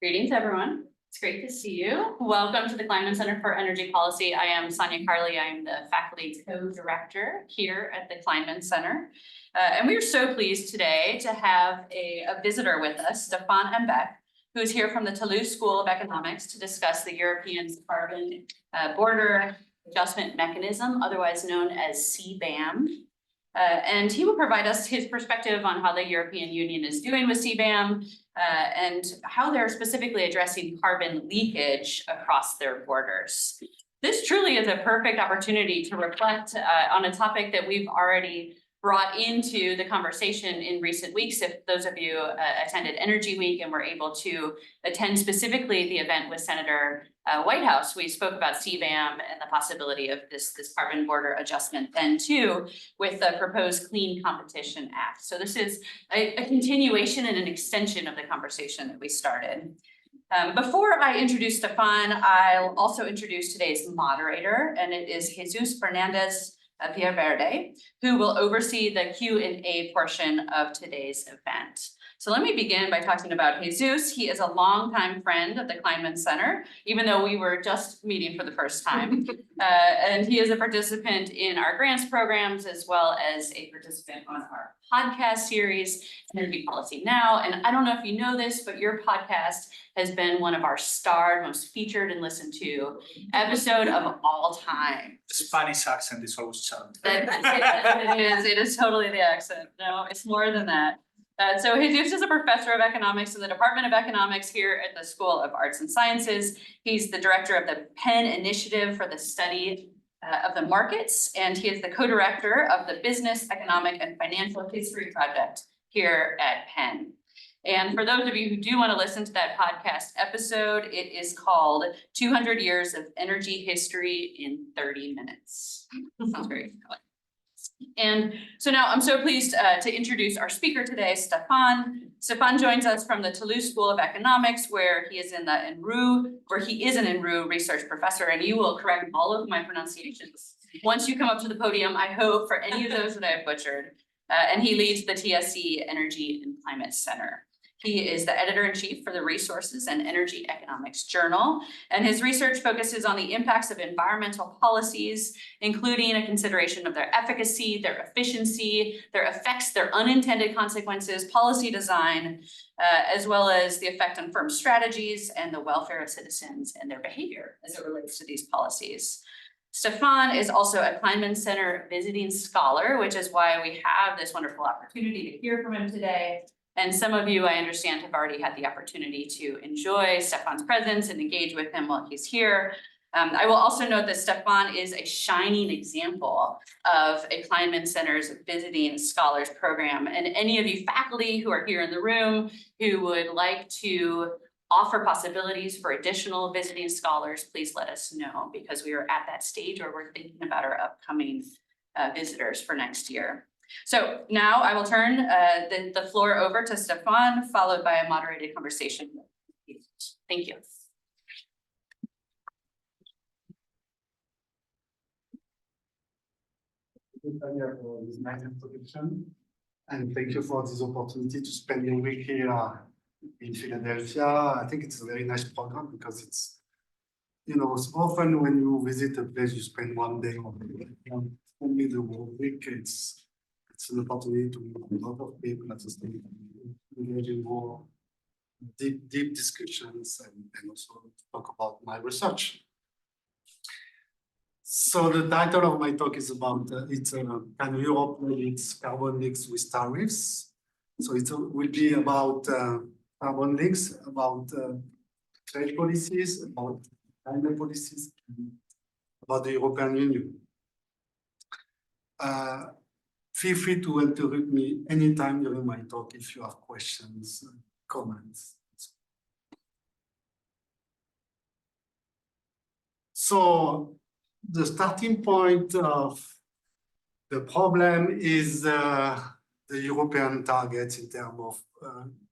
Greetings, everyone. It's great to see you. Welcome to the Kleinman Center for Energy Policy. I am Sonia Carley. I am the faculty co-director here at the Kleinman Center. And we are so pleased today to have a visitor with us, Stefan Ambec, who is here from the Toulouse School of Economics to discuss the European Carbon Border Adjustment Mechanism, otherwise known as CBAM. And he will provide us his perspective on how the European Union is doing with CBAM and how they're specifically addressing carbon leakage across their borders. This truly is a perfect opportunity to reflect on a topic that we've already brought into the conversation in recent weeks. If those of you attended Energy Week and were able to attend specifically the event with Senator Whitehouse, we spoke about CBAM and the possibility of this carbon border adjustment then too with the proposed Clean Competition Act. So this is a continuation and an extension of the conversation that we started. Before I introduce Stefan, I'll also introduce today's moderator, and it is Jesus Fernandez Villaverde, who will oversee the Q&A portion of today's event. So let me begin by talking about Jesus. He is a longtime friend of the Kleinman Center, even though we were just meeting for the first time. And he is a participant in our grants programs, as well as a participant on our podcast series, Energy Policy Now. And I don't know if you know this, but your podcast has been one of our starred, most featured and listened to episode of all time. The Spanish accent is always challenging. It is totally the accent. No, it's more than that. So Jesus is a professor of economics in the Department of Economics here at the School of Arts and Sciences. He's the director of the Penn Initiative for the Study of the Markets, and he is the co-director of the Business, Economic, and Financial History Project here at Penn. And for those of you who do want to listen to that podcast episode, it is called 200 Years of Energy History in 30 Minutes. Sounds very familiar. And so now I'm so pleased to introduce our speaker today, Stefan. Stefan joins us from the Toulouse School of Economics, where he is an Enroux research professor, and you will correct all of my pronunciations once you come up to the podium, I hope, for any of those that I've butchered. And he leads the TSC Energy and Climate Center. He is the editor-in-chief for the Resources and Energy Economics Journal, and his research focuses on the impacts of environmental policies, including a consideration of their efficacy, their efficiency, their effects, their unintended consequences, policy design, as well as the effect on firm strategies and the welfare of citizens and their behavior as it relates to these policies. Stefan is also a Kleinman Center visiting scholar, which is why we have this wonderful opportunity to hear from him today. And some of you, I understand, have already had the opportunity to enjoy Stefan's presence and engage with him while he's here. I will also note that Stefan is a shining example of a Kleinman Center's Visiting Scholars Program. And any of you faculty who are here in the room who would like to offer possibilities for additional visiting scholars, please let us know, because we are at that stage where we're thinking about our upcoming visitors for next year. So now I will turn the floor over to Stefan, followed by a moderated conversation. Thank you. Thank you, Tanya, for this nice introduction, and thank you for this opportunity to spend your week here in Philadelphia. I think it's a very nice program because it's, so often when you visit a place, you spend one day or only the whole week. It's an opportunity to meet a lot of people at the same time, engage in more deep discussions and also talk about my research. So the title of my talk is about can Europe manage its carbon leaks with tariffs? So it will be about carbon leaks, about trade policies, about climate policies, about the European Union. Feel free to interrupt me anytime during my talk if you have questions, comments. So the starting point of the problem is the European targets in terms of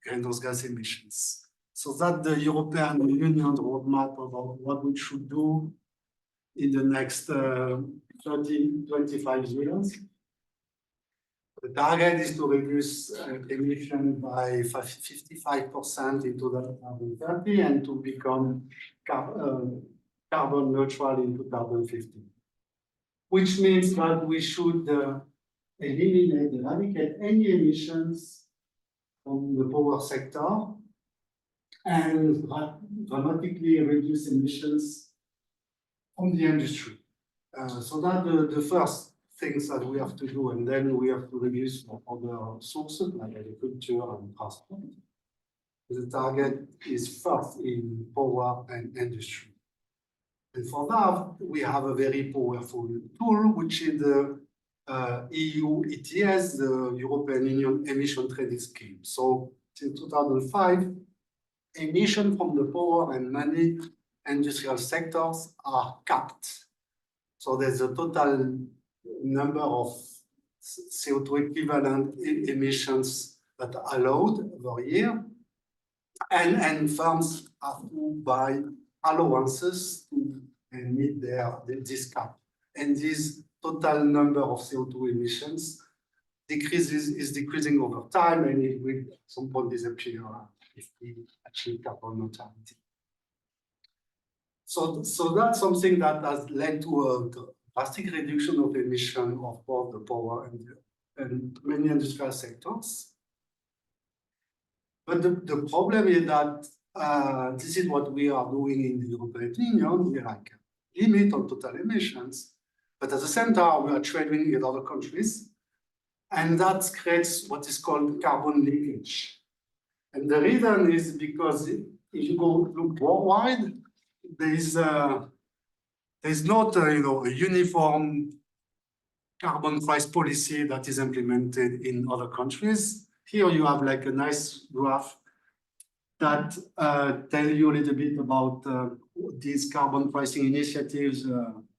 greenhouse gas emissions. So that the European Union roadmap about what we should do in the next 30, 25 years. The target is to reduce emission by 55% in 2030 and to become carbon neutral in 2050. Which means that we should eradicate any emissions from the power sector and dramatically reduce emissions from the industry. So that's the first things that we have to do, and then we have to reduce other sources like agriculture and transport. The target is first in power and industry. And for that, we have a very powerful tool, which is the EU ETS, the European Union Emission Trading Scheme. So since 2005, emissions from the power and many industrial sectors are capped. So there's a total number of CO2 equivalent emissions that are allowed over a year. And firms have to buy allowances to meet this cap. And this total number of CO2 emissions is decreasing over time, and it will at some point disappear if we achieve carbon neutrality. So that's something that has led to a drastic reduction of emission of both the power and many industrial sectors. But the problem is that this is what we are doing in the European Union. We like limit on total emissions, but at the same time, we are trading in other countries, and that creates what is called carbon leakage. And the reason is because if you go look worldwide, there's not a uniform carbon price policy that is implemented in other countries. Here you have like a nice graph that tell you a little bit about these carbon pricing initiatives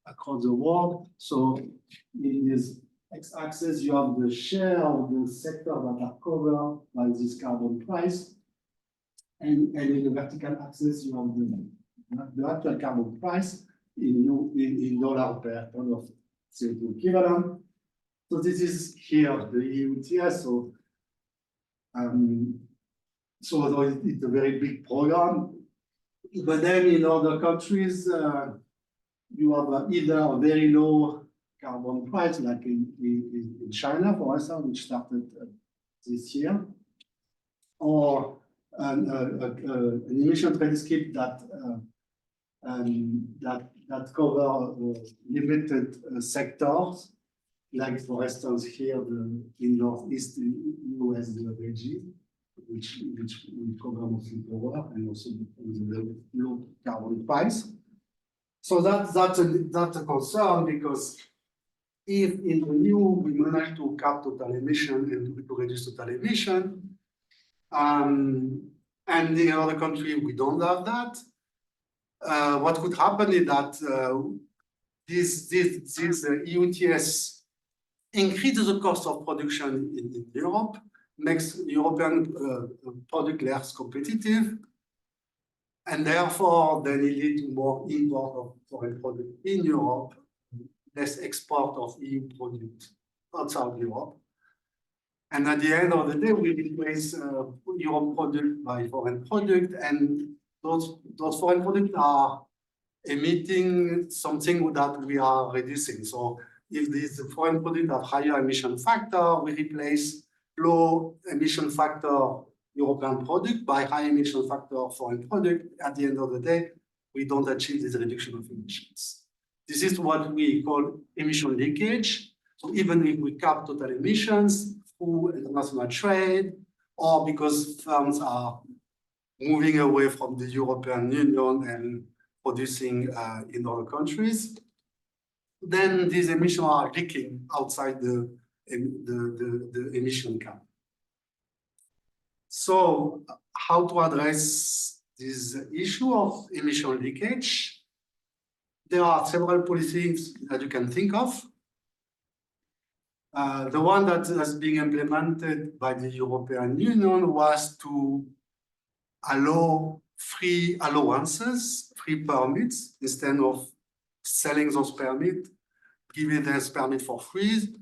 across the world. So in this x-axis, you have the share of the sector that are covered by this carbon price. And in the vertical axis, you have the actual carbon price in dollar per ton of CO2 equivalent. So this is here, the EU ETS. So it's a very big program. But then in other countries, you have either a very low carbon price, like in China, for instance, which started this year, or an emission trading scheme that cover limited sectors, like for instance here in Northeast US, the region, which will cover mostly power and also the low carbon price. So that's a concern, because if in the EU we manage to cap total emission and to reduce total emission, and in other countries we don't have that, what could happen is that this EU ETS increases the cost of production in Europe, makes European product less competitive, and therefore then it leads to more import of foreign product in Europe, less export of EU product outside Europe. And at the end of the day, we replace Europe product by foreign product, and those foreign products are emitting something that we are reducing. So if these foreign products have higher emission factor, we replace low emission factor European product by high emission factor foreign product. At the end of the day, we don't achieve this reduction of emissions. This is what we call emission leakage. So even if we cap total emissions through international trade, or because firms are moving away from the European Union and producing in other countries, then these emissions are leaking outside the emission cap. So how to address this issue of emission leakage? There are several policies that you can think of. The one that has been implemented by the European Union was to allow free allowances, free permits, instead of selling those permits, giving those permits for free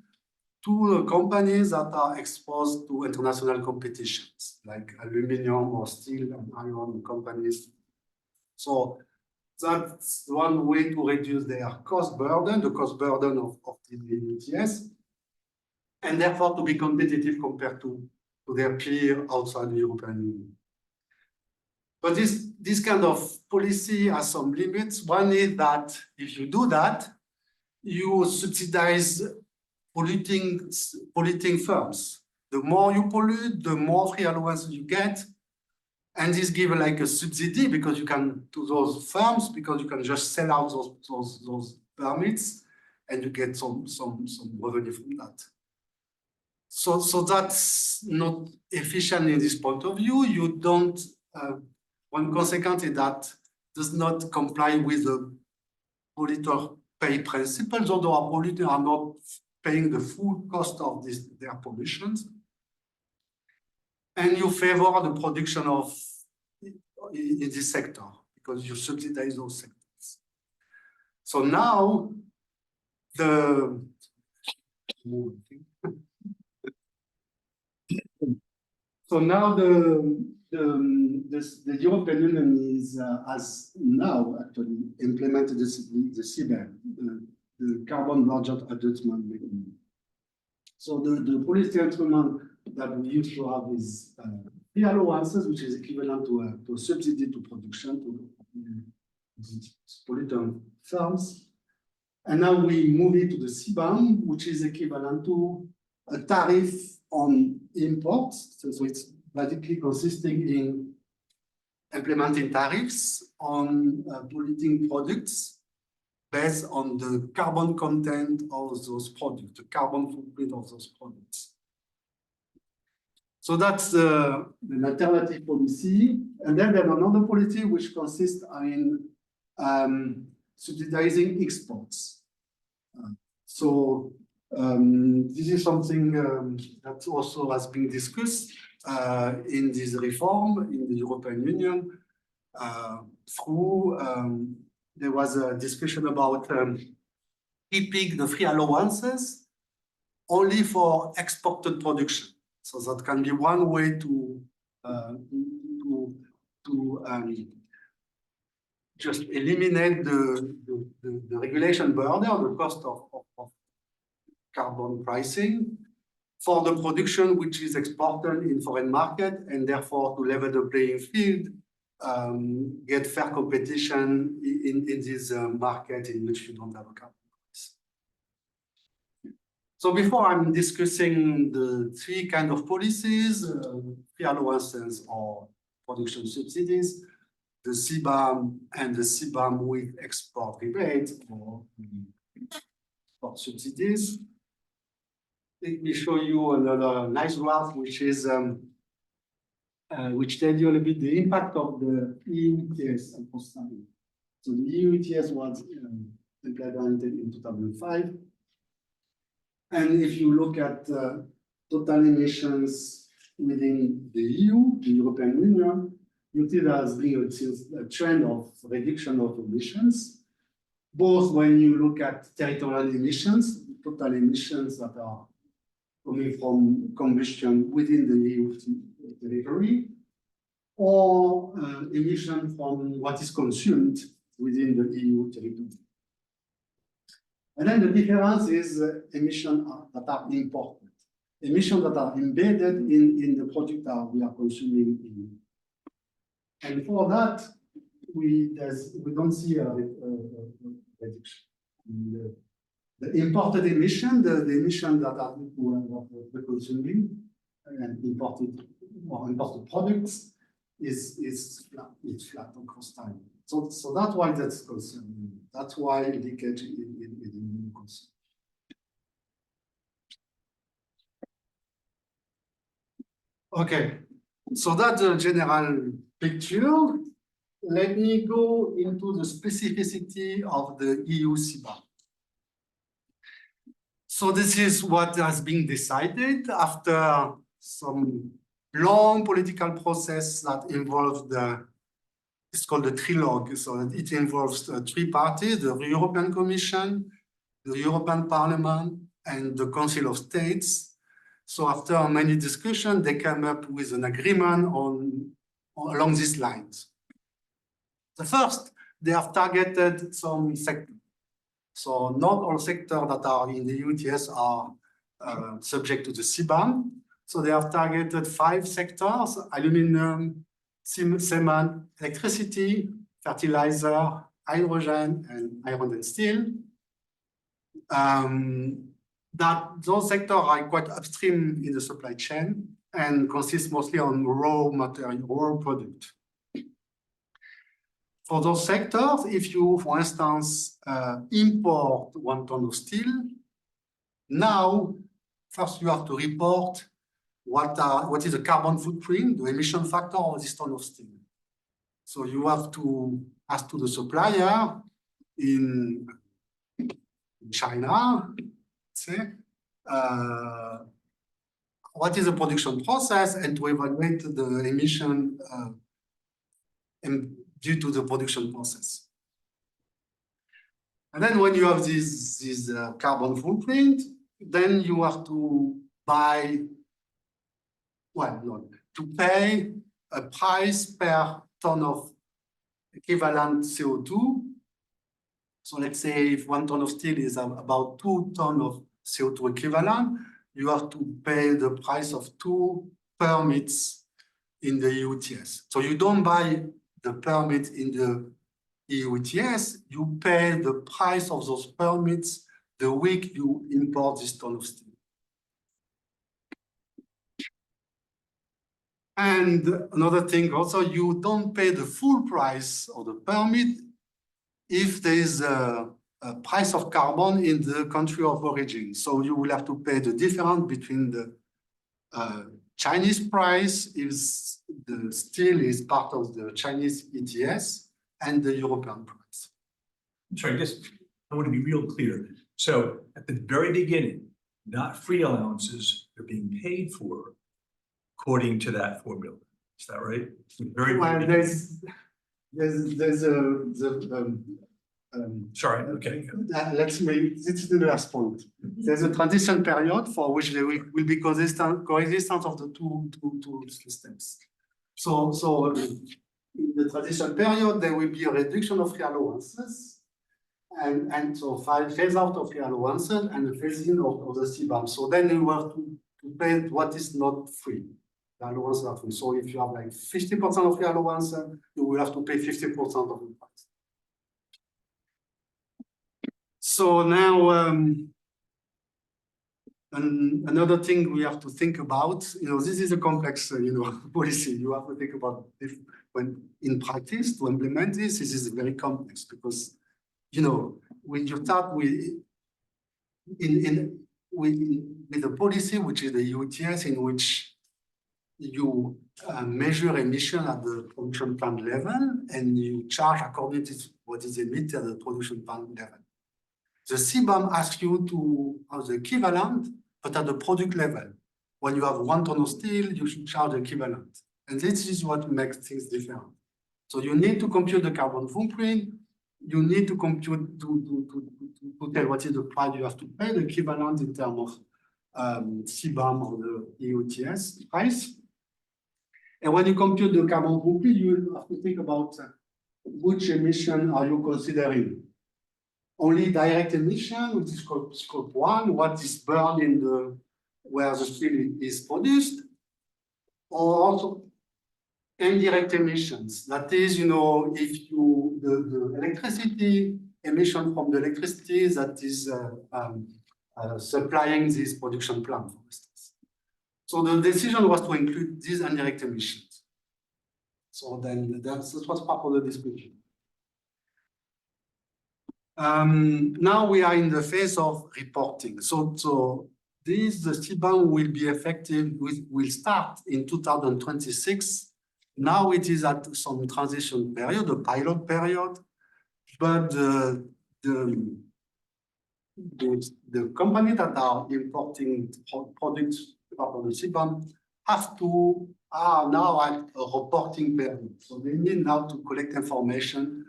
to companies that are exposed to international competitions, like aluminum or steel and iron companies. So that's one way to reduce their cost burden, the cost burden of the ETS, and therefore to be competitive compared to their peer outside the European Union. But this kind of policy has some limits. One is that if you do that, you subsidize polluting firms. The more you pollute, the more free allowances you get. And this gives like a subsidy because you can to those firms because you can just sell out those permits and you get some revenue from that. So that's not efficient in this point of view. You don't. One consequence is that does not comply with the polluter pay principles, although our polluters are not paying the full cost of their pollutions. And you favor the production of in this sector because you subsidize those sectors. So now the European Union has now actually implemented the CBAM, the carbon budget adjustment mechanism. So the policy instrument that we used to have is free allowances, which is equivalent to a subsidy to production to pollutant firms. And now we move it to the CBAM, which is equivalent to a tariff on imports. So it's basically consisting in implementing tariffs on polluting products based on the carbon content of those products, the carbon footprint of those products. So that's the alternative policy. And then there's another policy which consists in subsidizing exports. This is something that also has been discussed in this reform in the European Union there was a discussion about keeping the free allowances only for exported production. So that can be one way to just eliminate the regulation burden or the cost of carbon pricing for the production which is exported in foreign market, and therefore to level the playing field, get fair competition in this market in which you don't have a carbon price. So before I'm discussing the three kinds of policies, free allowances or production subsidies, the CBAM and the CBAM with export rebate or export subsidies. Let me show you another nice graph, which is which tells you a little bit the impact of the EU ETS and post-time. So the EU ETS was implemented in 2005. And if you look at total emissions within the EU, the European Union, you see there has been a trend of reduction of emissions, both when you look at territorial emissions, total emissions that are coming from combustion within the EU territory, or emission from what is consumed within the EU territory. And then the difference is emissions that are imported, emissions that are embedded in the product that we are consuming in EU. And for that, we don't see a reduction. The imported emission, the emission that are we're consuming and imported products is flat across time. So that's why that's concerning. That's why leakage is concern. Okay, so that's the general picture. Let me go into the specificity of the EU CBAM. So this is what has been decided after some long political process that involved it's called the trilogue. So it involves three parties: the European Commission, the European Parliament, and the Council of States. So after many discussions, they came up with an agreement along these lines. The first, they have targeted some sectors. So not all sectors that are in the ETS are subject to the CBAM. So they have targeted 5 sectors: aluminum, cement, electricity, fertilizer, hydrogen, and iron and steel. That those sectors are quite upstream in the supply chain and consist mostly on raw material, raw product. For those sectors, if you, for instance, import 1 ton of steel, now first you have to report what is the carbon footprint, the emission factor of this ton of steel. So you have to ask to the supplier in China, say, what is the production process, and to evaluate the emission due to the production process. And then when you have this carbon footprint, then you have to buy, well, no, to pay a price per ton of equivalent CO2. So let's say if 1 ton of steel is about 2 tons of CO2 equivalent, you have to pay the price of 2 permits in the EU ETS. So you don't buy the permit in the EU ETS, you pay the price of those permits the week you import this ton of steel. And another thing also, you don't pay the full price of the permit if there is a price of carbon in the country of origin. So you will have to pay the difference between the Chinese price if the steel is part of the Chinese ETS and the European price. Sorry, I want to be real clear. So at the very beginning, not free allowances, they're being paid for according to that formula. Is that right? Very well, beginning. Sorry, okay. Let's make this the last point. There's a transition period for which there will be coexistence of the two systems. So in the transition period, there will be a reduction of free allowances, and so phase out of free allowances and a phase in of the CBAM. So then you have to pay what is not free. The allowances are free. So if you have like 50% of free allowance, you will have to pay 50% of the price. So now, another thing we have to think about, this is a complex, policy. You have to think about if, when in practice to implement this is very complex because, when you start with a policy which is the EU ETS, in which you measure emission at the production plant level and you charge according to what is emitted at the production plant level. The CBAM asks you to have the equivalent, but at the product level. When you have 1 ton of steel, you should charge the equivalent. And this is what makes things different. So you need to compute the carbon footprint. You need to compute to tell what is the price you have to pay, the equivalent in terms of CBAM or the EU ETS price. And when you compute the carbon footprint, you have to think about which emission are you considering. Only direct emission, which is called scope 1, what is burned in where the steel is produced, or also indirect emissions. That is, if the electricity emission from the electricity that is supplying this production plant, for instance. So the decision was to include these indirect emissions. So then that was part of the discussion. Now we are in the phase of reporting. So the CBAM will be effective, will start in 2026. Now it is at some transition period, a pilot period, but the company that are importing products part of the CBAM are now at a reporting period. So they need now to collect information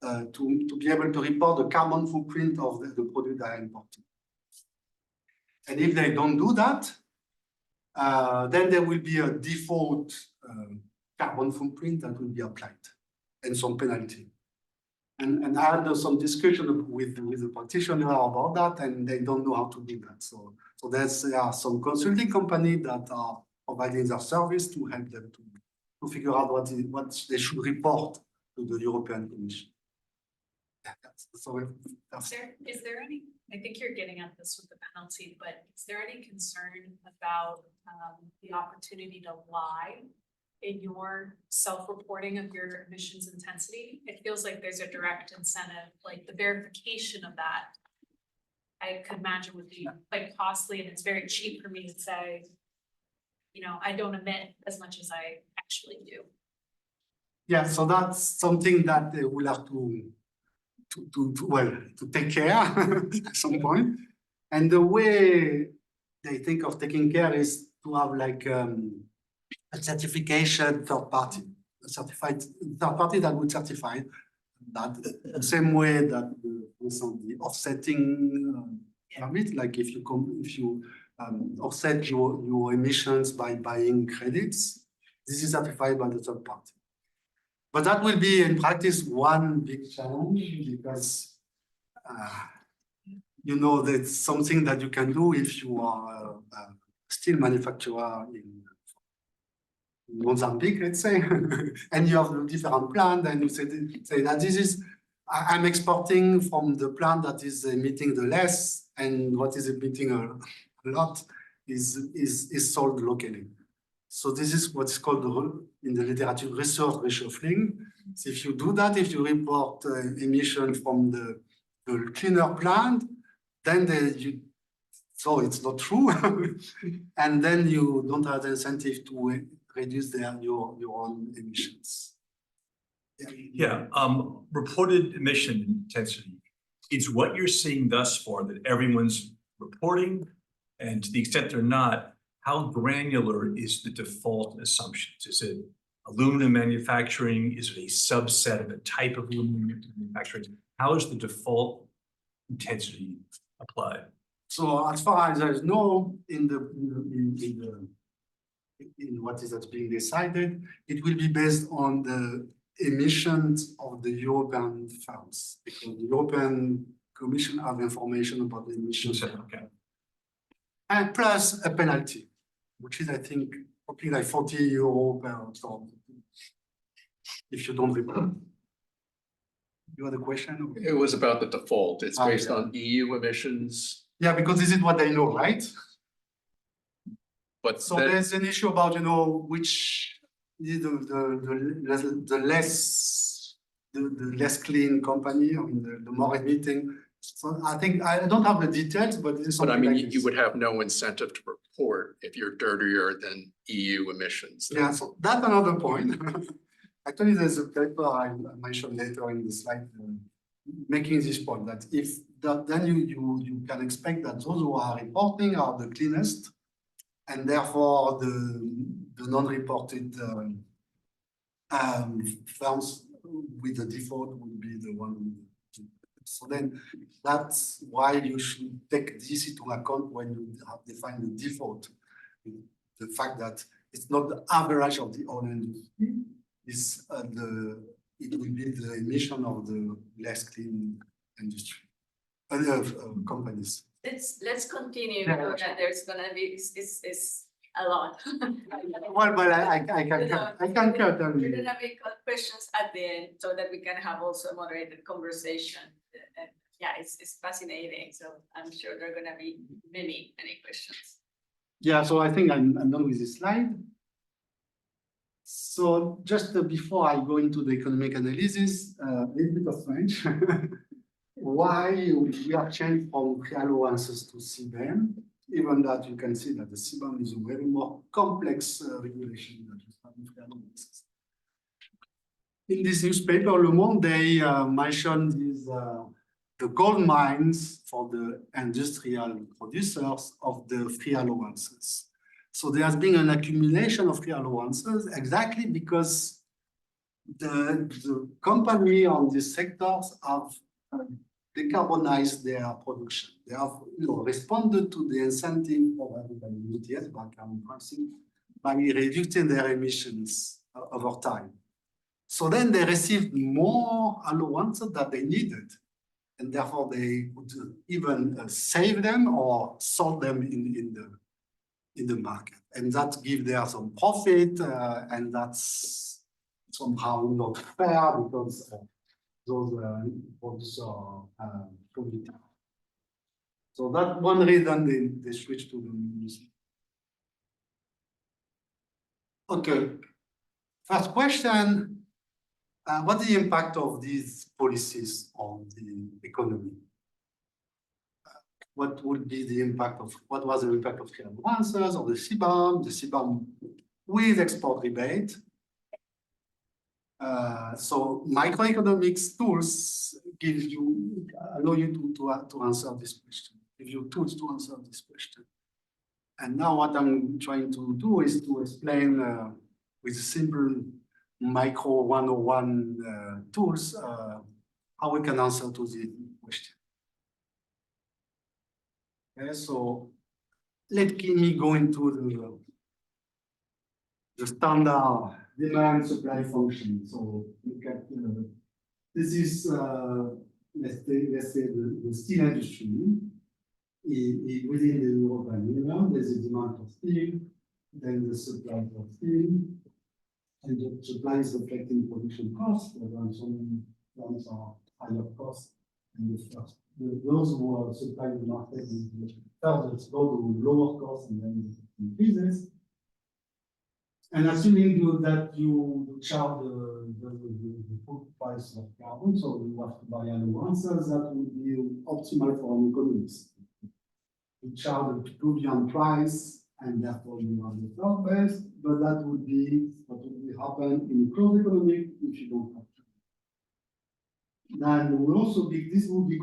to be able to report the carbon footprint of the product they are importing. And if they don't do that, then there will be a default carbon footprint that will be applied and some penalty. And I had some discussion with the practitioner about that, and they don't know how to do that. So there are some consulting companies that are providing their service to help them to figure out what they should report to the European Commission. Is there any, I think you're getting at this with the penalty, but is there any concern about the opportunity to lie in your self-reporting of your emissions intensity? It feels like there's a direct incentive, like the verification of that, I could imagine would be quite costly, and it's very cheap for me to say, you know, I don't emit as much as I actually do. Yeah, so that's something that they will have to take care at some point. And the way they think of taking care is to have like a certification third party, a certified third party that would certify that the same way that the offsetting permit, like if you offset your emissions by buying credits, this is certified by the third party. But that will be in practice one big challenge because you know that's something that you can do if you are a steel manufacturer in Mozambique, let's say, and you have a different plant, and you say that this is I'm exporting from the plant that is emitting the less, and what is emitting a lot is sold locally. So this is what's called in the literature resource reshuffling. So if you do that, if you report emission from the cleaner plant, then so it's not true, and then you don't have the incentive to reduce your own emissions. Yeah, reported emission intensity is what you're seeing thus far that everyone's reporting, and to the extent they're not, how granular is the default assumptions? Is it aluminum manufacturing? Is it a subset of a type of aluminum manufacturing? How is the default intensity applied? So as far as I know, in what is that's being decided, it will be based on the emissions of the European firms, because the European Commission have information about the emissions. Okay. And plus a penalty, which is, I think, something like 40 euro per ton if you don't report. You had a question? It was about the default. It's based yeah. on EU emissions, Yeah, because this is what they know, right? but So that, there's an issue about, you know, which is the less clean company, I mean, the more emitting. So I think I don't have the details, but this is but I something mean, like you this. would have no incentive to report if you're dirtier than EU emissions. Yeah, so that's another point. Actually, there's a paper I mentioned later in the slide making this point that if that, then you can expect that those who are reporting are the cleanest, and therefore the non-reported firms with the default would be the one. So then that's why you should take this into account when you have defined the default. The fact that it's not the average of the whole industry, it's it will be the emission of the less clean industry companies. Let's continue. Yeah. So that there's gonna be is a lot. Well, but I can cut. We're gonna make questions at the end so that we can have also a moderated conversation. And yeah, it's fascinating. So I'm sure there are gonna be many questions. Yeah, so I think I'm done with this slide. So just before I go into the economic analysis, a little bit of French. Why we have changed from free allowances to CBAM, even that you can see that the CBAM is a very more complex regulation than free allowances. In this newspaper, Le Monde, they mentioned the gold mines for the industrial producers of the free allowances. So there has been an accumulation of free allowances exactly because the company on these sectors have decarbonize their production. They have, responded to the incentive provided by the ETS by carbon pricing by reducing their emissions over time. So then they received more allowances that they needed, and therefore they could even save them or sold them in the market, and that gives them some profit, and that's somehow not fair because those producers are polluting. So that's one reason they switched to the municipal. Okay, first question, what's the impact of these policies on the economy? What would be the impact of, what was the impact of clear advances or the CBAM with export rebate? So microeconomics tools allow you to answer this question, give you tools to answer this question. And now what I'm trying to do is to explain with simple micro 101 tools how we can answer to the question. Okay, so let me go into the standard demand supply function. So look at this is let's say the steel industry. Within the European Union, there's a demand for steel, then the supply for steel, and the supply is reflecting production costs, and some ones are higher costs, and those who are supplying the market first go to lower costs and then increases. And assuming that you charge the full price of carbon, so you have to buy allowances, that would be optimal for an economist. You charge the Peruvian price, and therefore you have the third base, but that would be what would happen in a closed economy if you don't have to. Then will also be, this will be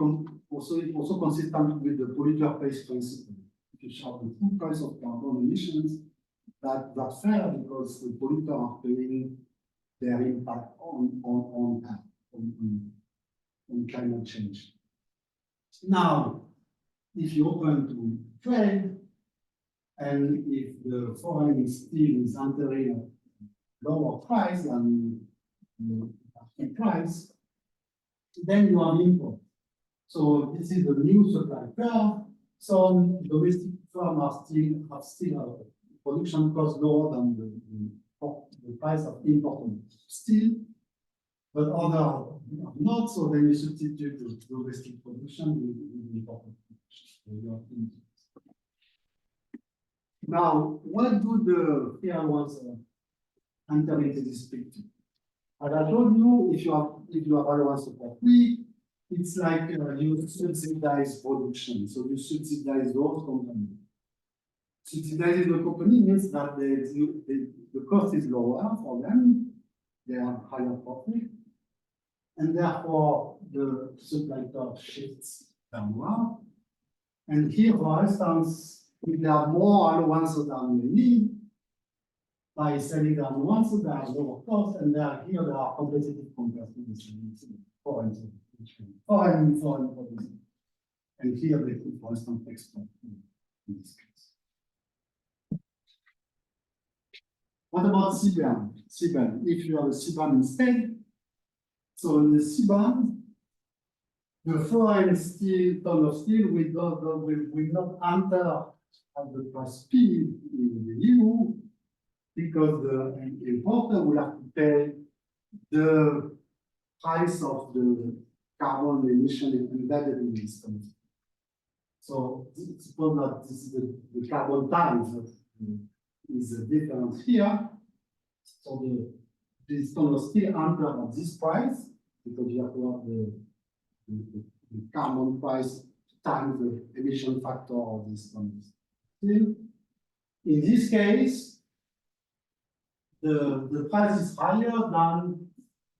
also consistent with the polluter pays principle. If you charge the full price of carbon emissions, that's fair because the polluter are paying their impact on climate change. Now, if you open to trade, and if the foreign steel is entering a lower price than the price, then you have import. So this is the new supply curve. Some domestic firms have still production costs lower than the price of imported steel, but others are not. So then you substitute the domestic production with imported production. Now, what do the fair ones enter into this picture? As I told you, if you have allowance for free, it's like you subsidize production. So you subsidize those companies. Subsidizing the company means that the cost is lower for them, they have higher profit, and therefore the supply curve shifts downward. And here, for instance, if there are more allowances than we need, by selling the allowances, there are lower costs, and there are competitive compared to the foreign producers. And here they could, for instance, export in this case. What about CBAM? CBAM, if you have a CBAM instead, so in the CBAM, the foreign ton of steel will not enter at the price P in the EU because the importer will have to pay the price of the carbon emission embedded in this ton. So suppose that this is the carbon tariff that is different here. So this ton of steel enter at this price because you have to have the carbon price times the emission factor of this ton of steel. In this case, the price is higher than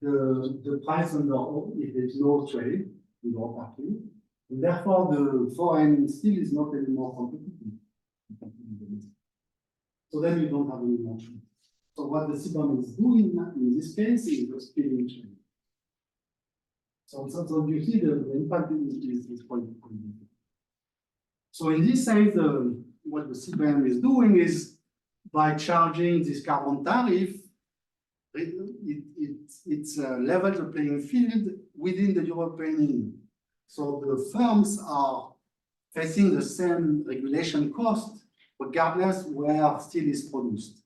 the price under if there's no trade without parking. And therefore, the foreign steel is not anymore competitive. So then you don't have any more trade. So what the CBAM is doing in this case is explaining trade. So you see the impact is quite good. So in this sense, what the CBAM is doing is by charging this carbon tariff, it's level the playing field within the European Union. So the firms are facing the same regulation cost, regardless where steel is produced.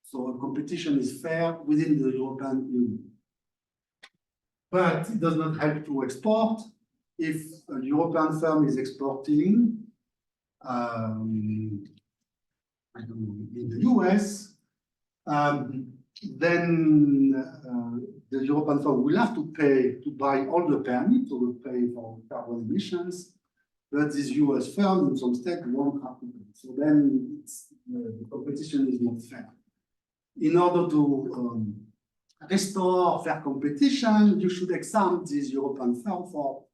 So competition is fair within the European Union. But it does not help to export. If a European firm is exporting, I don't know, in the US, then the European firm will have to pay to buy all the permits, to pay for carbon emissions, but this US firm in some state won't have to pay. So then the competition is not fair. In order to restore fair competition, you should exempt this European firm for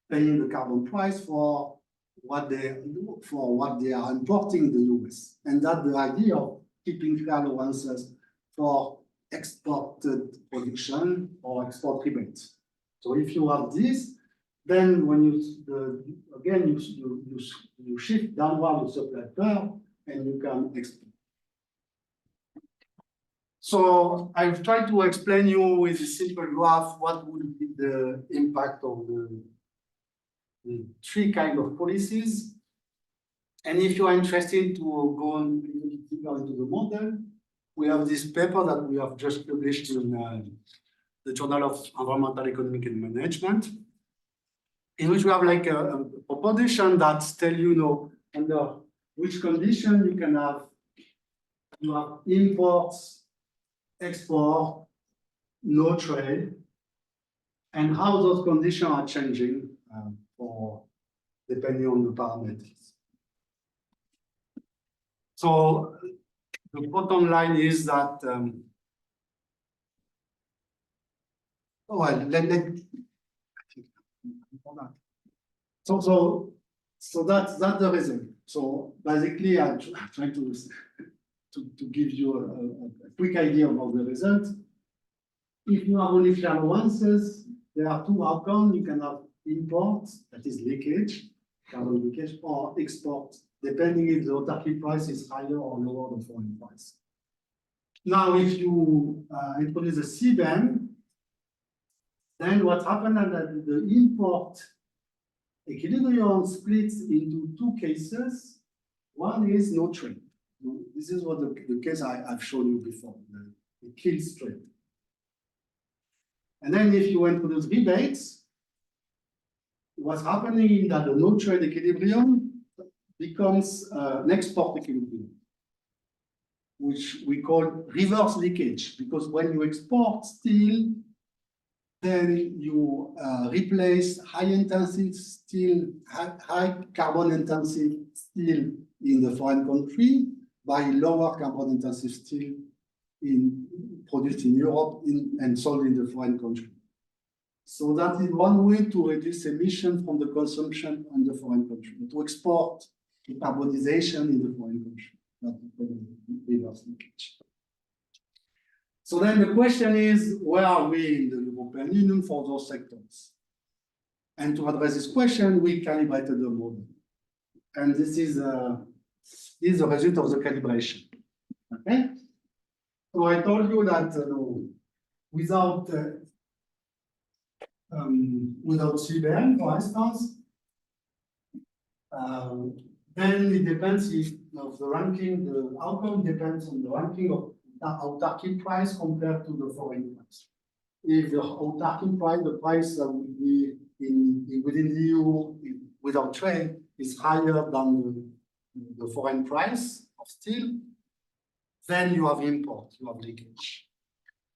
paying the carbon price for what they are importing in the US. And that's the idea of keeping free allowances for exported production or export rebates. So if you have this, then when you shift downward the supply curve and you can export. So I've tried to explain you with a simple graph what would be the impact of the three kinds of policies. And if you are interested to go on deeper into the model, we have this paper that we have just published in the Journal of Environmental Economic and Management, in which we have like a proposition that tells you, under which condition you can have imports, export, no trade, and how those conditions are changing for depending on the parameters. So the bottom line is that so that's the reason. So basically, I'm trying to give you a quick idea about the result. If you have only free allowances, there are two outcomes. You can have import, that is leakage, carbon leakage, or export, depending if the autarky price is higher or lower than foreign price. Now, if you introduce a CBAM, then what happens is that the import equilibrium splits into two cases. One is no trade. This is what the case I've shown you before, the kills trade. And then if you introduce rebates, what's happening is that the no trade equilibrium becomes an export equilibrium, which we call reverse leakage, because when you export steel, then you replace high intensive steel, high carbon intensive steel in the foreign country by lower carbon intensive steel produced in Europe and sold in the foreign country. So that is one way to reduce emission from the consumption in the foreign country, to export the carbonization in the foreign country, not reverse leakage. So then the question is, where are we in the European Union for those sectors? And to address this question, we calibrated the model. And this is the result of the calibration. Okay? So I told you that without CBAM, for instance, then it depends of the ranking, the outcome depends on the ranking of autarky price compared to the foreign price. If the autarky price, the price that would be within the EU without trade is higher than the foreign price of steel, then you have import, you have leakage.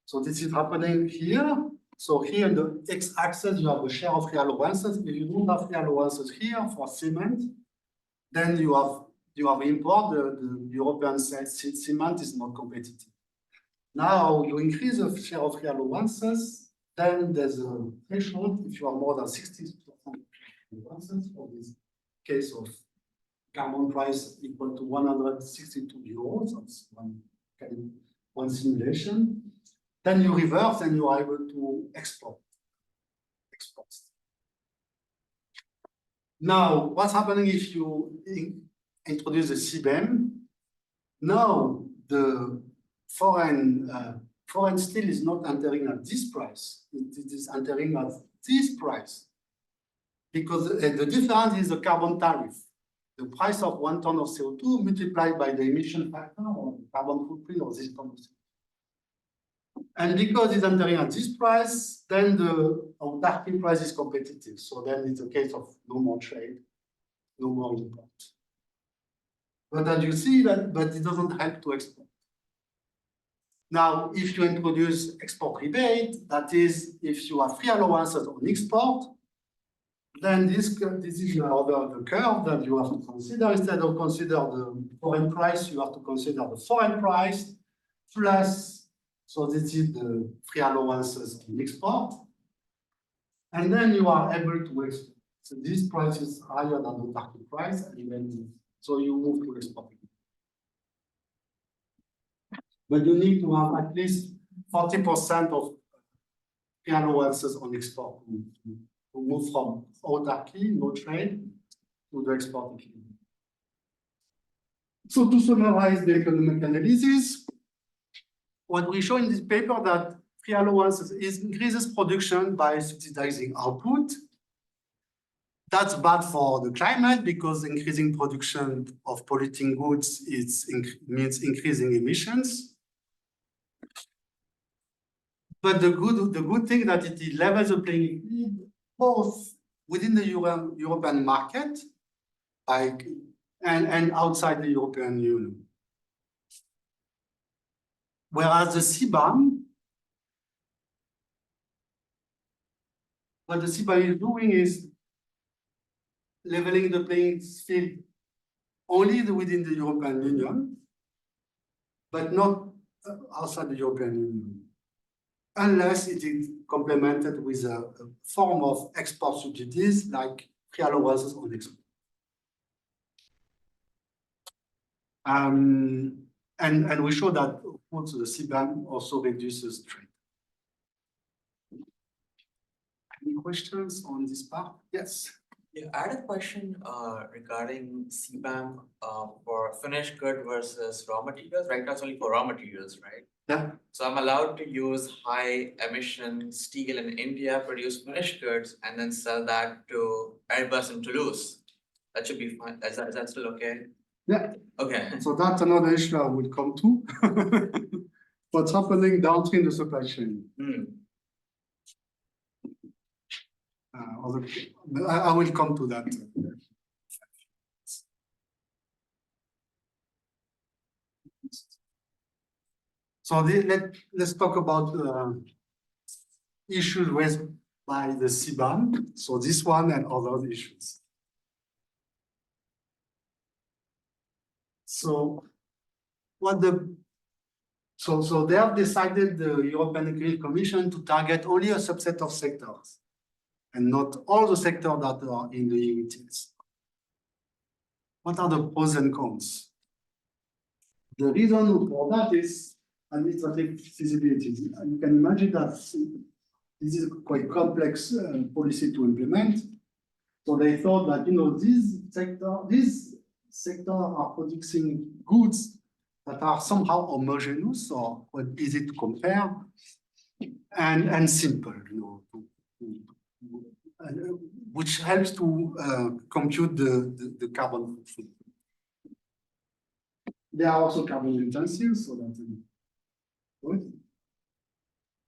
So this is happening here. So here in the x-axis, you have the share of free allowances. If you don't have free allowances here for cement, then you have import. The European cement is not competitive. Now you increase the share of free allowances, then there's a threshold. If you are more than 60% allowances, for this case of carbon price equal to 162 euros, that's one simulation. Then you reverse and you are able to export exports. Now, what's happening if you introduce the CBAM? Now, the foreign steel is not entering at this price. It is entering at this price. Because the difference is the carbon tariff. The price of 1 ton of CO2 multiplied by the emission factor or the carbon footprint of this ton of CO2. And because it's entering at this price, then the autarky price is competitive. So then it's a case of no more trade, no more import. But as you see that, but it doesn't help to export. Now, if you introduce export rebate, that is, if you have free allowances on export, then this is the curve that you have to consider. Instead of consider the foreign price, you have to consider the foreign price plus, so this is the free allowances on export. And then you are able to export. So this price is higher than the target price, and then so you move to export. But you need to have at least 40% of free allowances on export to move from autarky, no trade, to the export equilibrium. So to summarize the economic analysis, what we show in this paper that free allowances increases production by subsidizing output. That's bad for the climate because increasing production of polluting goods means increasing emissions. But the good thing that it levels the playing field both within the European market and outside the European Union. Whereas the CBAM, what the CBAM is doing is leveling the playing field only within the European Union, but not outside the European Union, unless it is complemented with a form of export subsidies like free allowances on export. And we show that also the CBAM also reduces trade. Any questions on this part? Yes. Yeah, I had a question regarding CBAM for finished good versus raw materials. Right now it's only for raw materials, right? Yeah. So I'm allowed to use high emission steel in India, produce finished goods, and then sell that to Airbus in Toulouse. That should be fine. Is that still okay? Yeah. Okay. So that's another issue I would come to. What's happening downstream the supply chain? I will come to that. So let's talk about issues raised by the CBAM. So this one and other issues. So so they have decided, the European Economic Commission, to target only a subset of sectors and not all the sectors that are in the EU ETS. What are the pros and cons? The reason for that is administrative feasibility. You can imagine that this is a quite complex policy to implement. So they thought that, these sectors are producing goods that are somehow homogeneous or quite easy to compare and simple, which helps to compute the carbon footprint. They are also carbon intensive, so that's good.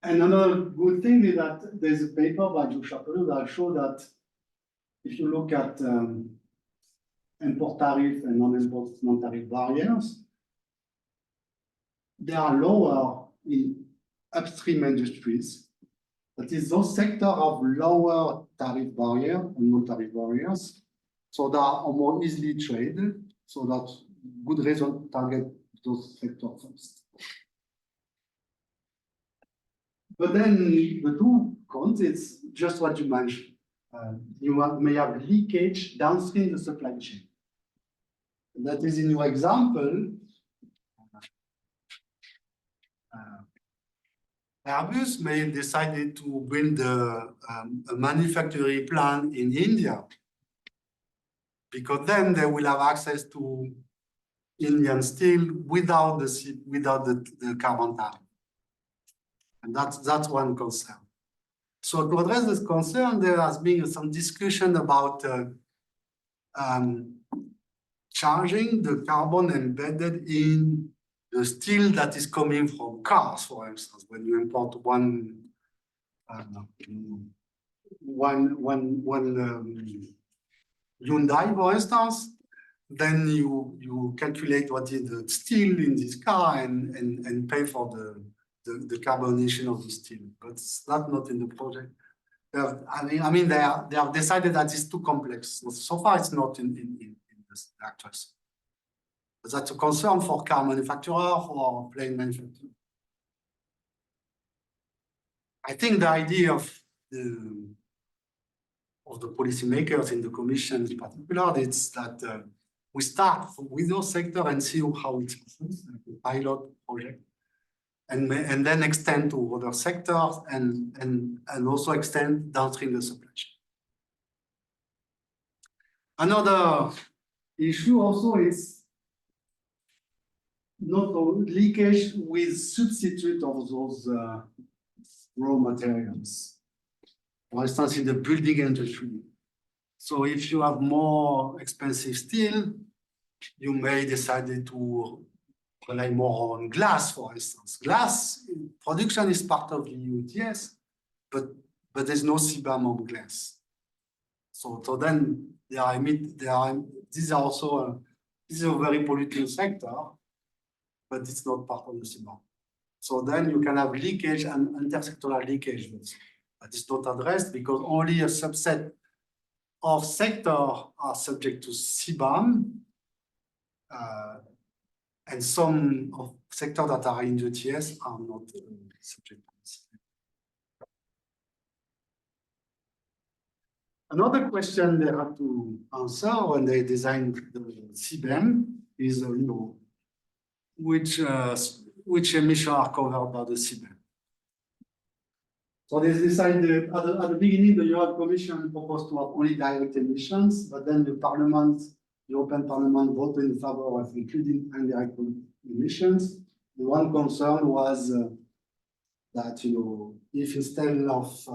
And another good thing is that there's a paper by Joe Chapeau that shows that if you look at import tariff and non-import non-tariff barriers, they are lower in upstream industries. That is, those sectors have lower tariff barrier and non-tariff barriers, so they are more easily traded. So that's good reason to target those sectors first. But then the two cons, it's just what you mentioned. You may have leakage downstream the supply chain. That is in your example. Airbus may decide to build a manufacturing plant in India, because then they will have access to Indian steel without the carbon tariff. And that's one concern. So to address this concern, there has been some discussion about charging the carbon embedded in the steel that is coming from cars, for instance. When you import one Hyundai, for instance, then you calculate what is the steel in this car and pay for the carbon emission of the steel. But that's not in the project. I mean, they have decided that it's too complex. So far, it's not in this actual. But that's a concern for car manufacturer, for plane manufacturer. I think the idea of the policymakers in the Commission in particular, it's that we start with those sector and see how it happens, like a pilot project, and then extend to other sectors and also extend downstream the supply chain. Another issue also is not leakage with substitute of those raw materials. For instance, in the building industry. So if you have more expensive steel, you may decide to rely more on glass, for instance. Glass production is part of the EU ETS, but there's no CBAM on glass. So then this is also this is a very polluting sector, but it's not part of the CBAM. So then you can have leakage and intersectoral leakage, but it's not addressed because only a subset of sectors are subject to CBAM, and some of sectors that are in the ETS are not subject to this. Another question they have to answer when they designed the CBAM is, which emissions are covered by the CBAM. So they decided at the beginning, the European Commission proposed to have only direct emissions, but then the European Parliament voted in favor of including indirect emissions. The one concern was that, if instead of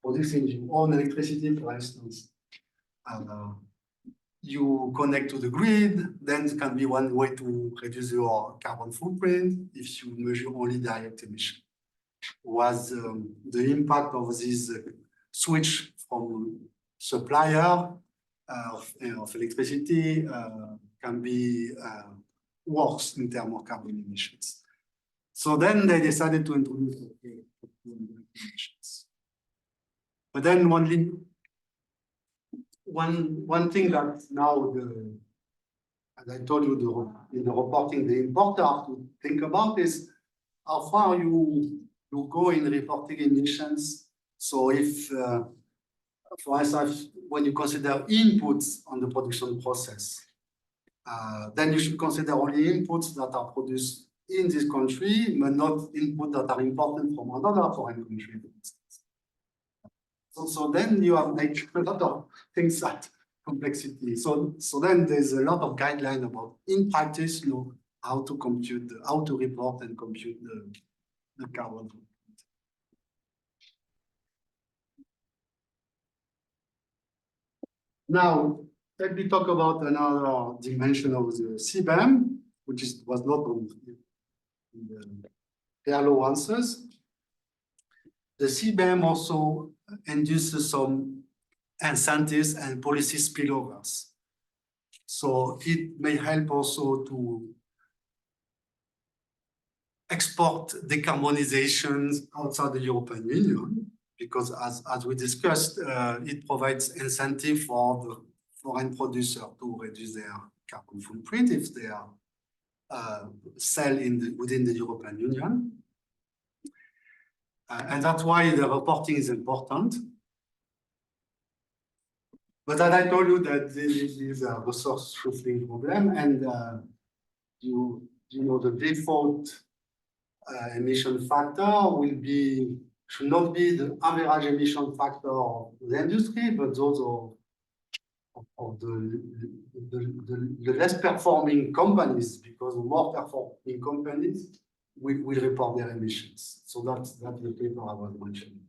producing your own electricity, for instance, you connect to the grid, then it can be one way to reduce your carbon footprint if you measure only direct emission. Was the impact of this switch from supplier of electricity can be worse in terms of carbon emissions. So then they decided to introduce emissions. But then one thing that now as I told you, in the reporting, the importer have to think about is how far you go in reporting emissions. So if, for instance, when you consider inputs on the production process, then you should consider only inputs that are produced in this country, but not inputs that are imported from another foreign country. So then you have like a lot of things that complexity. So then there's a lot of guidelines about, in practice, how to compute, how to report and compute the carbon footprint. Now, let me talk about another dimension of the CBAM, which was not on the yellow answers. The CBAM also induces some incentives and policy spillovers. So it may help also to export decarbonization outside the European Union, because as we discussed, it provides incentive for the foreign producer to reduce their carbon footprint if they are sell within the European Union. And that's why the reporting is important. But as I told you that this is a resource shuffling problem, and the default emission factor should not be the average emission factor of the industry, but those of the less performing companies, because the more performing companies will report their emissions. So that's the paper I was mentioning.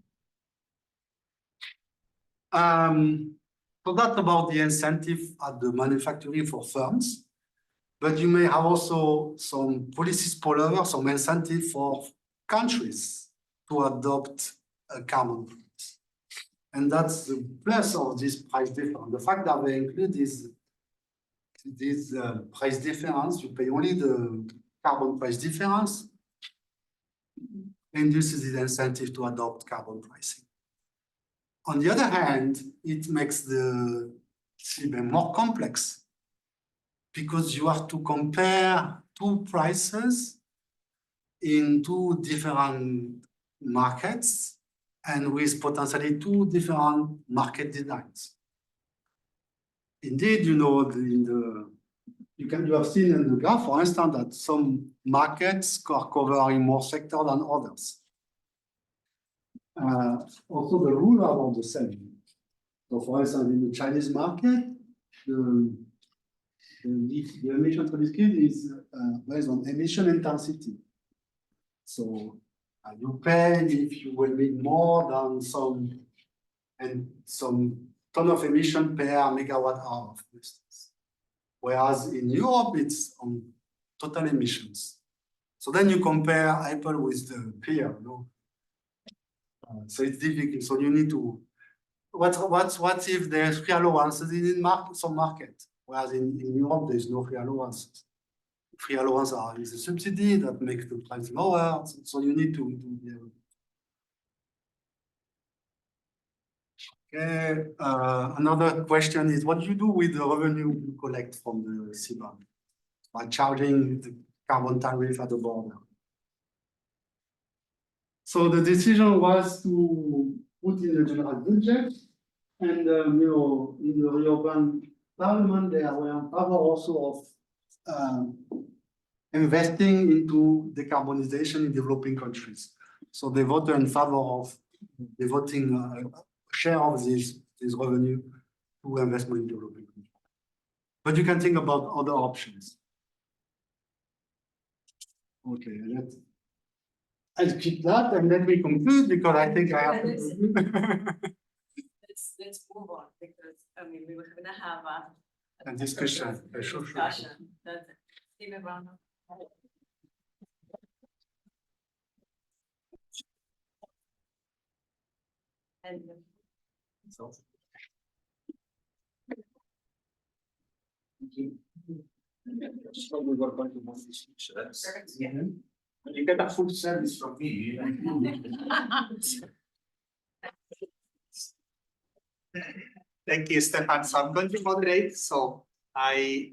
So that's about the incentive at the manufacturing for firms. But you may have also some policy spillover, some incentive for countries to adopt a carbon price. And that's the plus of this price difference. The fact that they include this price difference, you pay only the carbon price difference, induces the incentive to adopt carbon pricing. On the other hand, it makes the CBAM more complex because you have to compare two prices in two different markets and with potentially two different market designs. Indeed, you know, you have seen in the graph, for instance, that some markets are covering more sector than others. Also, the rules are not the same. So, for instance, in the Chinese market, the emission certificate is based on emission intensity. So you pay if you will emit more than some ton of emission per megawatt hour, for instance. Whereas in Europe, it's on total emissions. So then you compare Apple with the peer, no? So it's difficult. So you need to, what if there's free allowances in some market? Whereas in Europe, there's no free allowances. Free allowances is a subsidy that makes the price lower. So you need to be able. Okay. Another question is, what do you do with the revenue you collect from the CBAM by charging the carbon tariff at the border? So the decision was to put in the general budget, and you know, in the European Parliament, they were in favor also of investing into decarbonization in developing countries. So they voted in favor of devoting a share of this revenue to investment in developing countries. But you can think about other options. Okay, I'll keep that and let me conclude because I think I have to. Let's move on because I mean we were gonna have a discussion. Sure. Discussion. That's it. Steve around. And So. So we were going to move this insurance. You get a full service from me. Thank you, Stefan. So I'm going to moderate. So we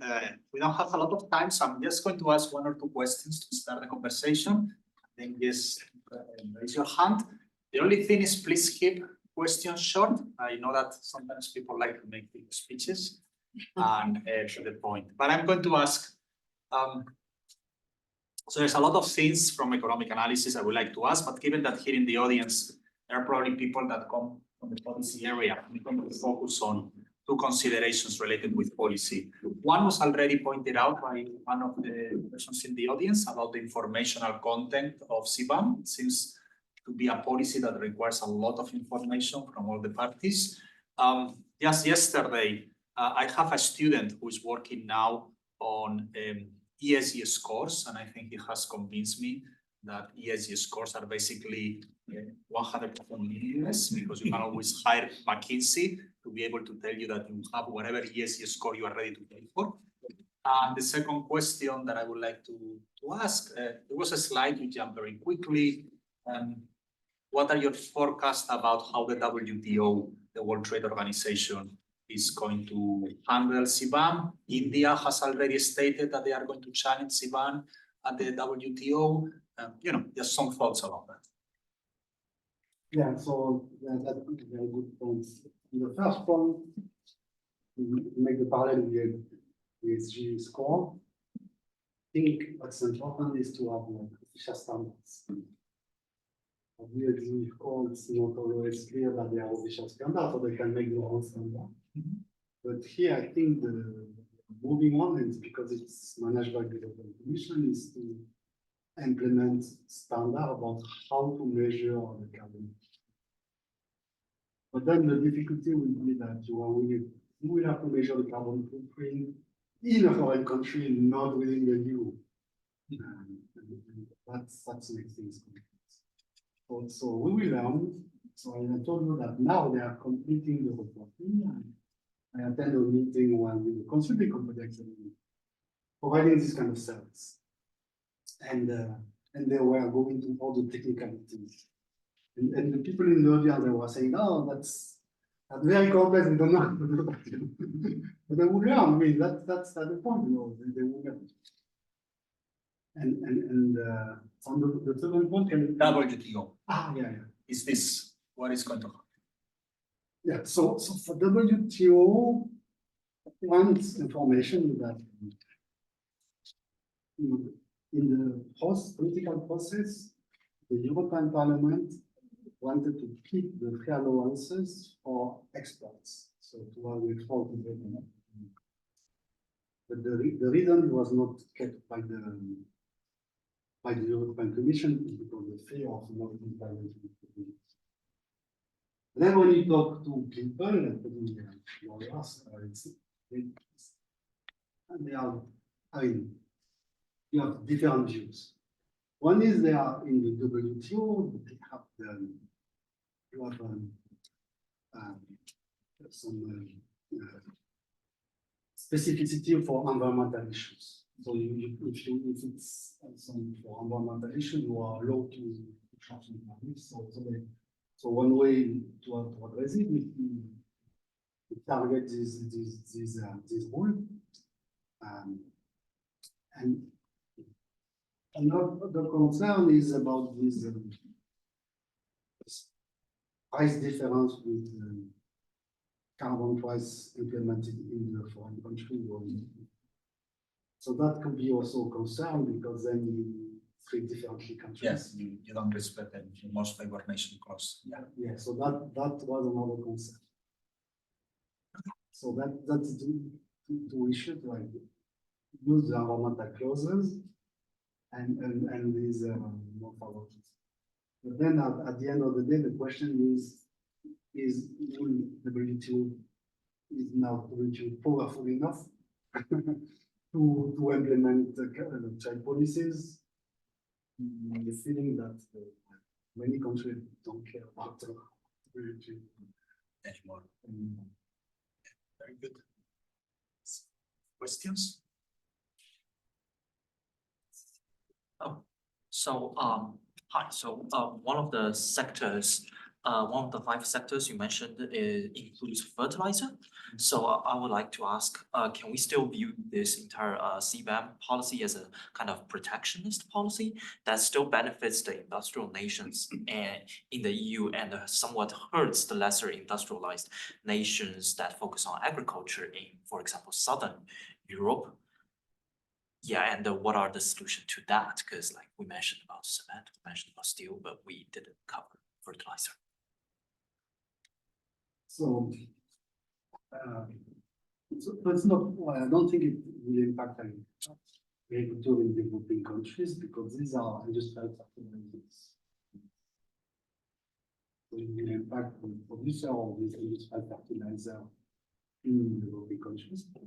don't have a lot of time, so I'm just going to ask one or two questions to start the conversation. Then just raise your hand. The only thing is, please keep questions short. I know that sometimes people like to make big speeches and to the point. But I'm going to ask. So there's a lot of things from economic analysis I would like to ask, but given that here in the audience, there are probably people that come from the policy area, I'm going to focus on two considerations related with policy. One was already pointed out by one of the persons in the audience about the informational content of CBAM. It seems to be a policy that requires a lot of information from all the parties. Just yesterday, I have a student who is working now on ESG scores, and I think he has convinced me that ESG scores are basically 100% meaningless because you can always hire McKinsey to be able to tell you that you have whatever ESG score you are ready to pay for. And the second question that I would like to ask, there was a slide you jumped very quickly. What are your forecasts about how the WTO, the World Trade Organization, is going to handle CBAM? India has already stated that they are going to challenge CBAM at the WTO. Just some thoughts about that. Yeah, so that's a very good point. The first point, to make the parallel with the ESG score, I think what's important is to have official standards. Obviously, of course, it's not always clear that they are official standards, or they can make their own standard. But here, I think the moving on is because it's managed by the European Commission is to implement standard about how to measure the carbon. But then the difficulty will be that you will have to measure the carbon footprint in a foreign country, not within the EU. And that's makes things complicated. So we will learn. So I told you that now they are completing the reporting. I attended a meeting when we were consulting company actually providing this kind of service. And they were going to all the technicalities. And the people in the audience, they were saying, oh, that's very complex, we don't know how to do that. But they will learn, I mean, that's the point, you know, they will learn. And on the second point, can you? WTO, Yeah. is this what is going to happen? Yeah, so for WTO, one information that in the political process, the European Parliament wanted to keep the free allowances for exports, so to have export in Vietnam. But the reason it was not kept by the European Commission is because the fear of not implementing it. Then when you talk to people, including lawyers, they are, I mean, you have different views. One is they are in the WTO, they have some specificity for environmental issues. So if it's some for environmental issue, you are allowed to charge some tariffs. So one way to address it is to target this rule. And another concern is about this price difference with carbon price implemented in the foreign country. So that could be also a concern because then you treat differently countries. Yes, you don't respect the most favored nation clause. Yeah, so that was another concern. So that's two issues, like use the environmental clauses and these more favoritism. But then at the end of the day, the question is will WTO is now WTO powerful enough to implement the trade policies? The feeling that many countries don't care about WTO Anymore. Very good. Questions? Hi, one of the sectors, one of the 5 sectors you mentioned includes fertilizer. So I would like to ask, can we still view this entire CBAM policy as a kind of protectionist policy that still benefits the industrial nations and in the EU and somewhat hurts the lesser industrialized nations that focus on agriculture in, for example, Southern Europe? Yeah, and what are the solutions to that? Because like we mentioned about cement, we mentioned about steel, but we didn't cover fertilizer. So it's not, well, I don't think it will impact agriculture in developing countries because these are industrial fertilizers. So it will impact the producer of this industrial fertilizer in developing countries, but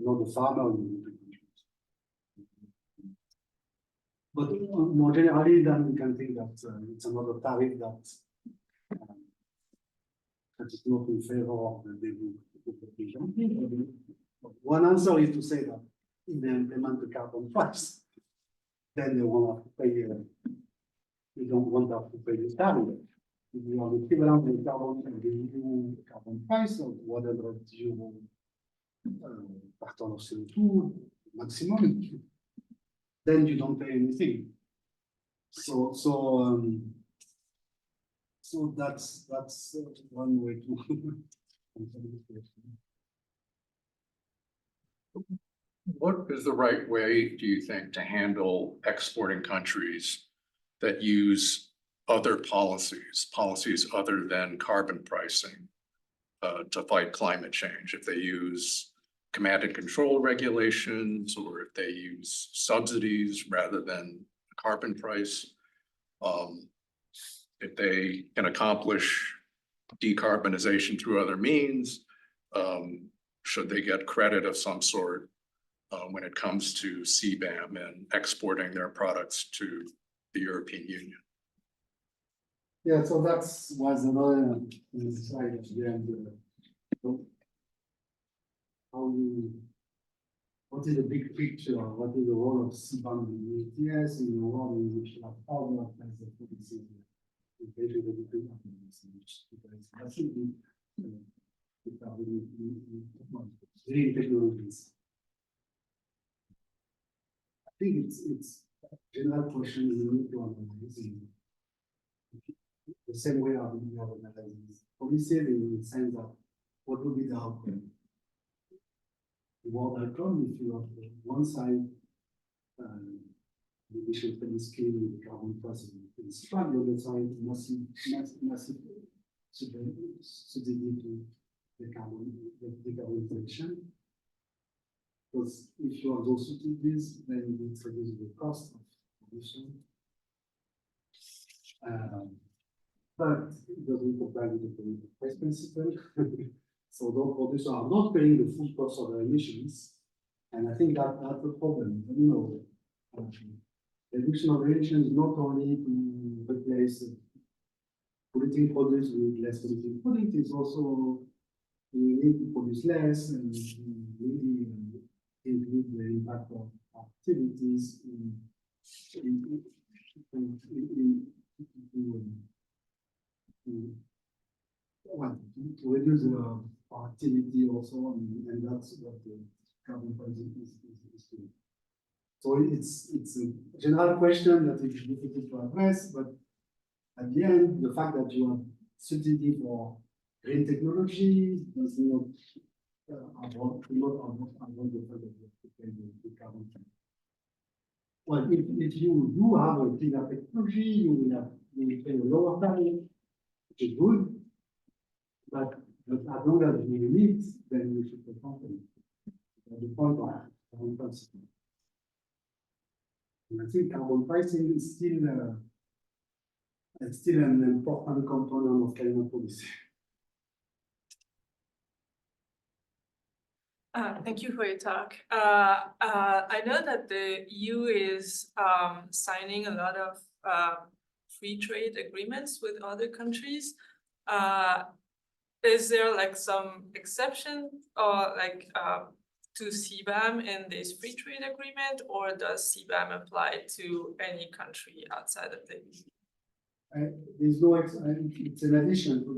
not the farmer in developing countries. But more generally, then we can think that it's another tariff that is not in favor of the developing. One answer is to say that if they implement the carbon price, then they won't have to pay. They don't want to have to pay this tariff. If you are equivalent with carbon and the EU carbon price of whatever euro per ton of CO2 maximum, then you don't pay anything. So that's one way to answer this question. What is the right way, do you think, to handle exporting countries that use other policies other than carbon pricing to fight climate change? If they use command and control regulations, or if they use subsidies rather than carbon price? If they can accomplish decarbonization through other means, should they get credit of some sort when it comes to CBAM and exporting their products to the European Union? Yeah, so that's was another slide at the end. What is the big picture? What is the role of CBAM and ETS in the world in which you have other kinds of policies? Green technologies. I think it's a general question we need to analyze the same way we have analyzed policy in the sense that what would be the outcome? The world outcome if you have one side the emission trading scheme with the carbon pricing is strong, the other side massive subsidy to the decarbonization. Because if you have those subsidies, then it reduces the cost of production. But it doesn't comply with the price principle. So those producers are not paying the full cost of their emissions. And I think that's the problem. You know, reduction of emissions not only to replace polluting products with less polluting products, it's also we need to produce less and really include the impact of activities to reduce the activity also, and that's what the carbon pricing is doing. So it's a general question that is difficult to address, but at the end, the fact that you have subsidy for green technology does not avoid the fact that you have to pay the carbon tax. Well, if you do have a cleaner technology, you will pay a lower tariff, which is good, but as long as you meet, then you should perform it. The point of carbon pricing. And I think carbon pricing is still an important component of climate policy. Thank you for your talk. I know that the EU is signing a lot of free trade agreements with other countries. Is there like some exception or like to CBAM in this free trade agreement, or does CBAM apply to any country outside of the EU? There's no, it's an addition to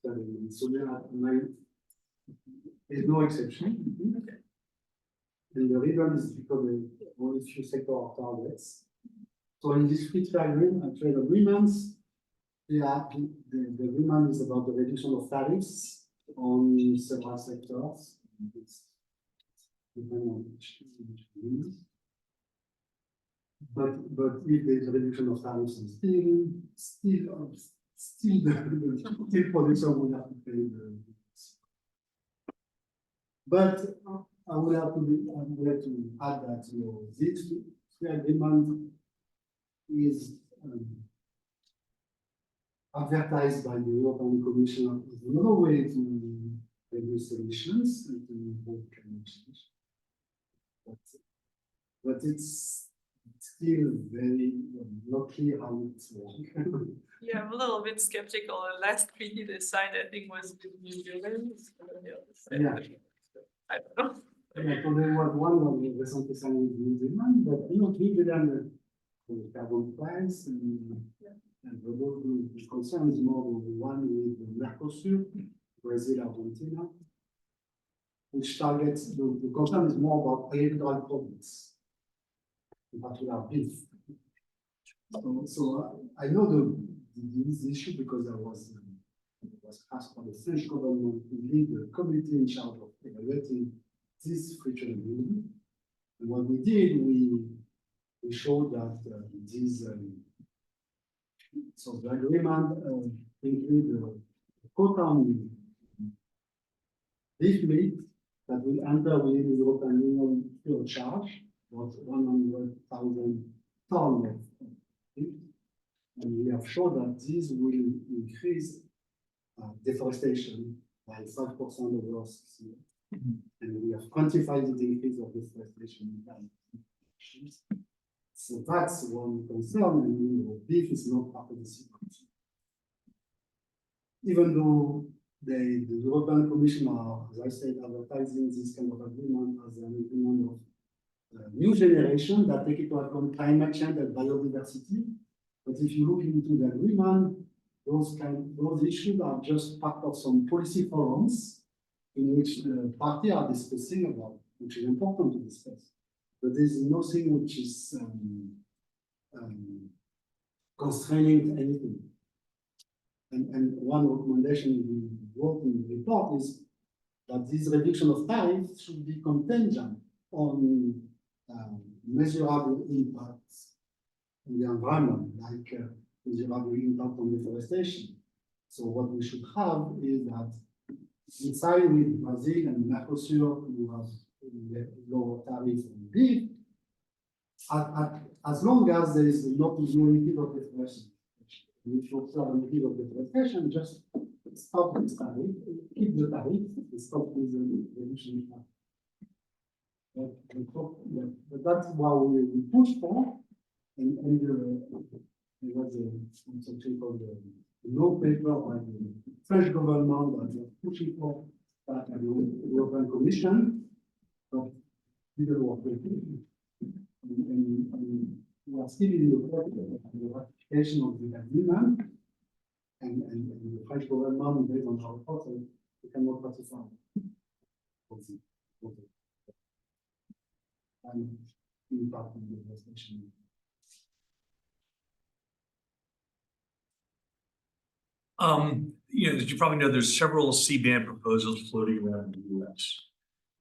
the so there's no exception. Okay. And the reason is because only few sectors are targets. So in this free trade agreements, the agreement is about the reduction of tariffs on several sectors. It's depending on which means. But if there's a reduction of tariffs and still the producer will have to pay the. But I would have to add that this free agreement is advertised by the European Commission as another way to reduce emissions and to improve climate change. But it's still very not clear how it's working. Yeah, I'm a little bit skeptical. The last treaty they signed, I think, was with New Zealand. Yeah. I don't know. Yeah, so there was one that recently signed with New Zealand, but New Zealand the carbon price and the concern is more the one with the Mercosur, Brazil, Argentina, which targets the concern is more about agricultural products, in particular beef. So I know this issue because I was asked by the French government to lead the committee in charge of evaluating this free trade agreement. And what we did, we showed that so the agreement include a quota on beef meat that will enter within the European Union free of charge, about 100,000 tons of beef. And we have shown that this will increase deforestation by 5% over 6 years. And we have quantified the increase of deforestation. So that's one concern, and beef is not part of the secret. Even though the European Commission are, as I said, advertising this kind of agreement as an agreement of new generation that take into account climate change and biodiversity. But if you look into the agreement, those issues are just part of some policy forums in which the parties are discussing about, which is important to discuss. But there's nothing which is constraining anything. And one recommendation we wrote in the report is that this reduction of tariffs should be contingent on measurable impacts on the environment, like measurable impact on deforestation. So what we should have is that inside with Brazil and Mercosur, who have lower tariffs on beef, as long as there is not unity of deforestation. If you observe a negative of deforestation, just stop this tariff, keep the tariff, stop with the reduction. But that's what we push for, and there was something called the law paper by the French government that was pushing for that at the European Commission, but didn't work with it. And we are still in the process of the ratification of the agreement, and the French government, based on our process, we cannot ratify. And impact on the legislation. As you probably know, there's several CBAM proposals floating around in the US.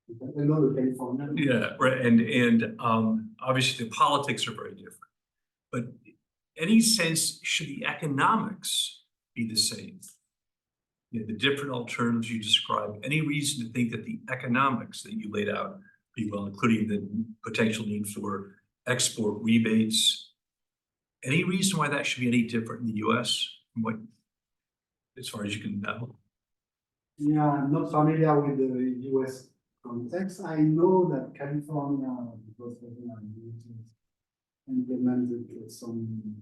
I know the California. Yeah, right, and obviously the politics are very different. But any sense, should the economics be the same? The different alternatives you described, any reason to think that the economics that you laid out be well, including the potential need for export rebates, any reason why that should be any different in the US from what, as far as you can know? Yeah, I'm not familiar with the US context. I know that California, because implemented some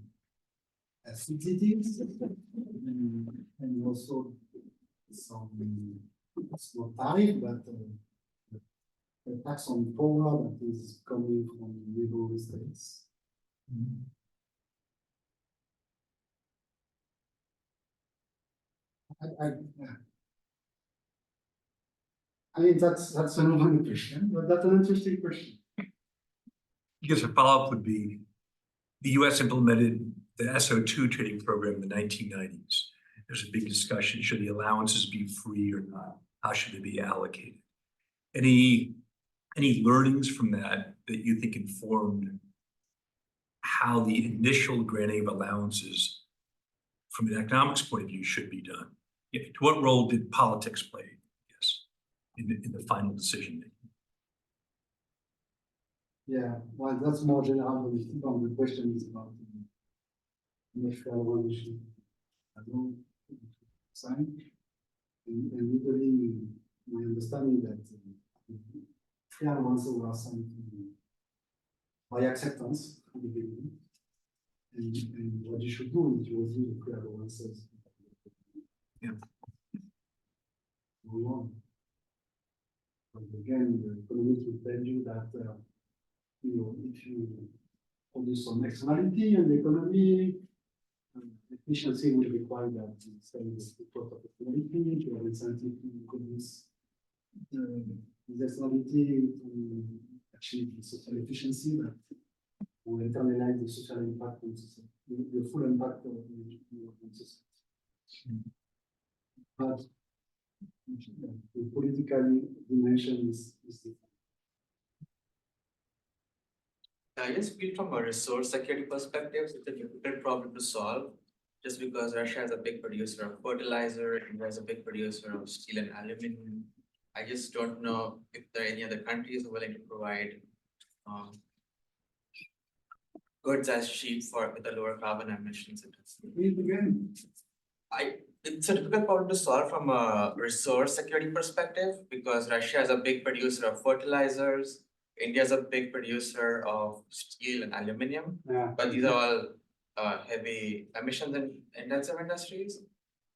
subsidies and also some, it's not tariff, but a tax on power that is coming from legal states. I mean, that's another question, but that's an interesting question. Because a follow-up would be, the US implemented the SO2 trading program in the 1990s. There's a big discussion, should the allowances be free or not? How should they be allocated? Any learnings from that you think informed how the initial granting of allowances from an economics point of view should be done? What role did politics play, yes, in the final decision making? Yeah, well, that's more general, but the question is about national one issue. I don't sign. And usually, my understanding that free allowances were assigned by acceptance from the beginning. And what you should do is you review the free allowances. Yeah. Move on. But again, the economists will tell you that if you produce some externality in the economy, efficiency will require that to stay with the cost of externality, to have incentive to produce this externality to achieve the social efficiency that will internalize the social impact on society, the full impact of the society. But the political dimension is different. I just feel from a resource security perspective, it's a difficult problem to solve. Just because Russia is a big producer of fertilizer, India is a big producer of steel and aluminum. I just don't know if there are any other countries willing to provide goods as cheap with a lower carbon emissions intensity. Read again. It's a difficult problem to solve from a resource security perspective because Russia is a big producer of fertilizers. India is a big producer of steel and aluminum, Yeah. but these are all heavy emissions and intensive industries.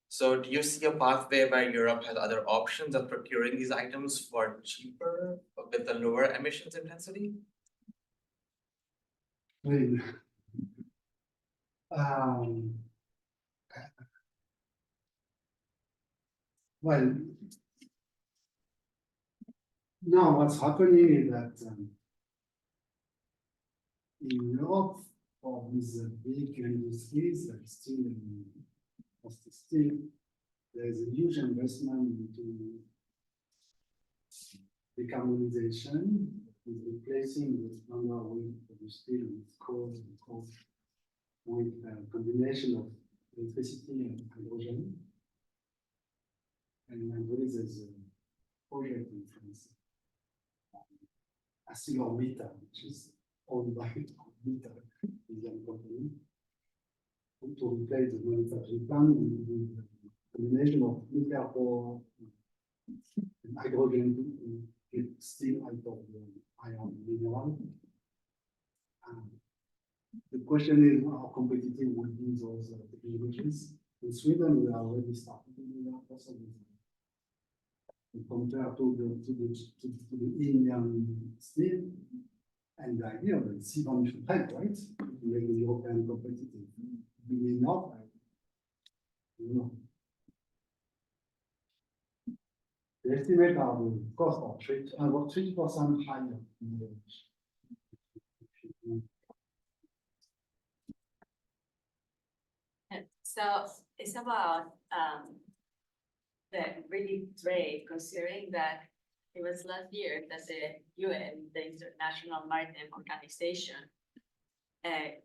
So do you see a pathway where Europe has other options of procuring these items for cheaper with a lower emissions intensity? I mean, um, well, now what's happening is that in Europe, for these big industries like steel and steel, there's a huge investment into decarbonization, is replacing the standard way of the steel with coal with a combination of electricity and hydrogen. And there is a project in France, ArcelorMittal, which is owned by Mittal, Indian company, to replace the manufacturing plant with a combination of nuclear power and hydrogen to get steel out of the iron mineral. The question is how competitive would be those technologies. In Sweden, we are already starting with that possibility. Compared to the Indian steel, and the idea that CBAM should help, right? To make the European competitive. Do we not? No. The estimate are the cost of trade about 3% higher. So it's about the really trade, considering that it was last year that the UN, the International Maritime Organization,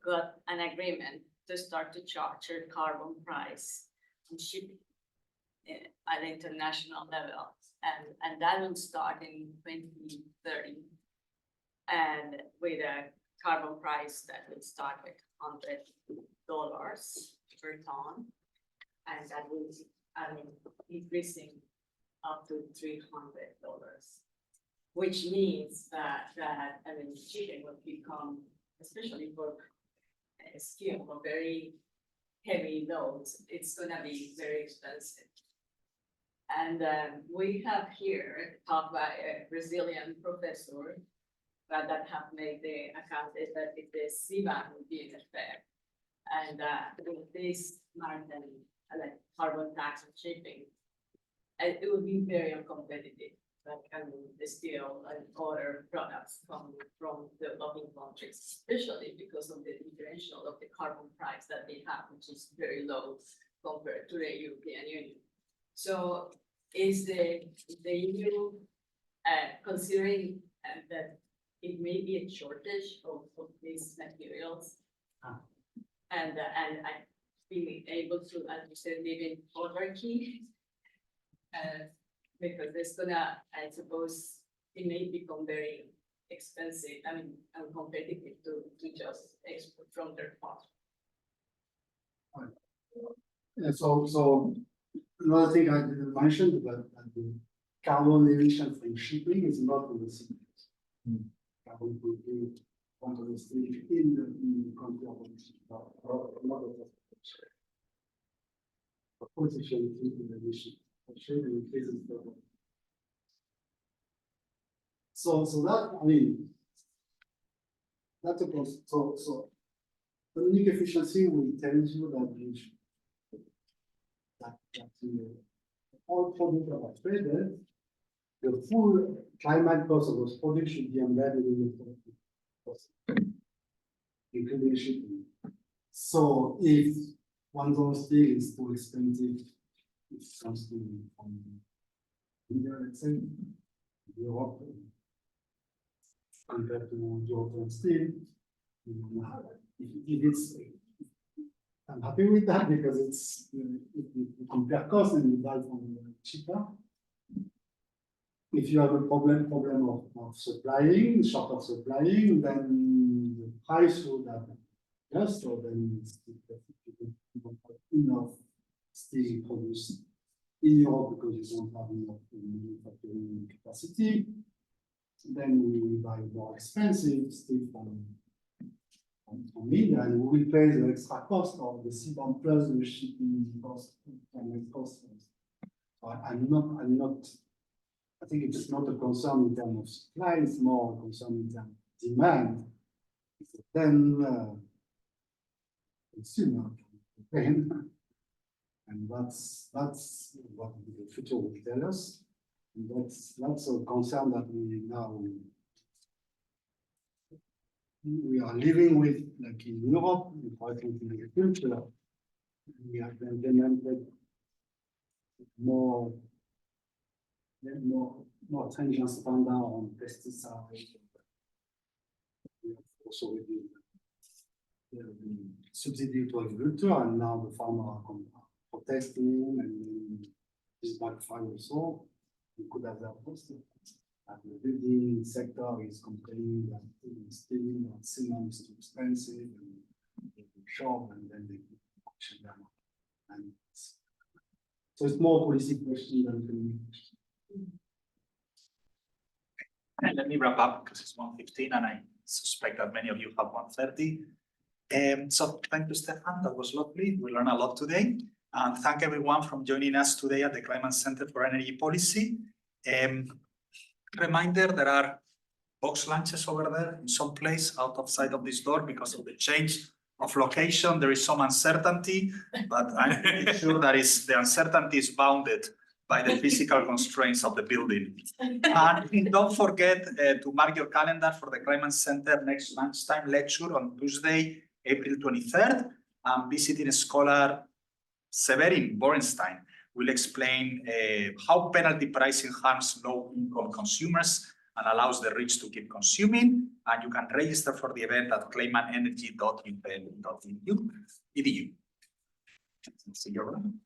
got an agreement to start to charge a carbon price on shipping at international level, and that will start in 2030, and with a carbon price that will start with $100 per ton, and that will increasing up to $300, which means that shipping will become, especially for steel, for very heavy loads, it's gonna be very expensive. And we have here talked by a Brazilian professor that have made the account that if the CBAM will be in effect, and with this maritime like carbon tax on shipping, it would be very uncompetitive. Like the steel and other products come from developing countries, especially because of the differential of the carbon price that they have, which is very low compared to the European Union. So is the EU considering that it may be a shortage of these materials, and being able to understand living poverty, because it's gonna, I suppose, it may become very expensive, uncompetitive to just export from their part. And so another thing I didn't mention, but the carbon emission from shipping is not in the city. Carbon would be one of the things in the country of the position in the emission. So that, that's a cost. So the unique efficiency will tell you that you should, that all products that are traded, the full climate cost of those products should be embedded in the product cost, including shipping. So if one of those things is too expensive, it comes to India, let's say, Europe, compared to European steel, If it's, I'm happy with that because it's, if you compare costs and you buy from cheaper. If you have a problem of supplying, short of supplying, then the price would have just, or then it's not enough steel produced in Europe because you don't have enough manufacturing capacity. Then we buy more expensive steel from India, and we will pay the extra cost of the CBAM plus the shipping cost and the cost. So I'm not. I think it's not a concern in terms of supply; it's more a concern in terms of demand. Then consumer can pay. And that's what the future will tell us. And that's a concern that we are living with, like in Europe, for example, in agriculture. We have implemented more stringent standard on pesticides. We have also reduced the subsidy to agriculture, and now the farmer are protesting, and this backfire also. We could have that also. And the building sector is complaining that steel and cement is too expensive, and they shop, and then they auction them. And so it's more policy question than economic. And let me wrap up because it's 1:15 and I suspect that many of you have 1:30. So thank you, Stefan. That was lovely. We learned a lot today. And thank everyone for joining us today at the Kleinman Center for Energy Policy. Reminder, there are box lunches over there in some place out of sight of this door because of the change of location. There is some uncertainty, but I'm pretty sure that the uncertainty is bounded by the physical constraints of the building. And don't forget to mark your calendar for the Kleinman Center next lunchtime lecture on Tuesday, April 23rd. Visiting Scholar Severin Borenstein will explain how penalty pricing harms low-income consumers and allows the rich to keep consuming. And you can register for the event at kleinmanenergy.upl.edu. See you around.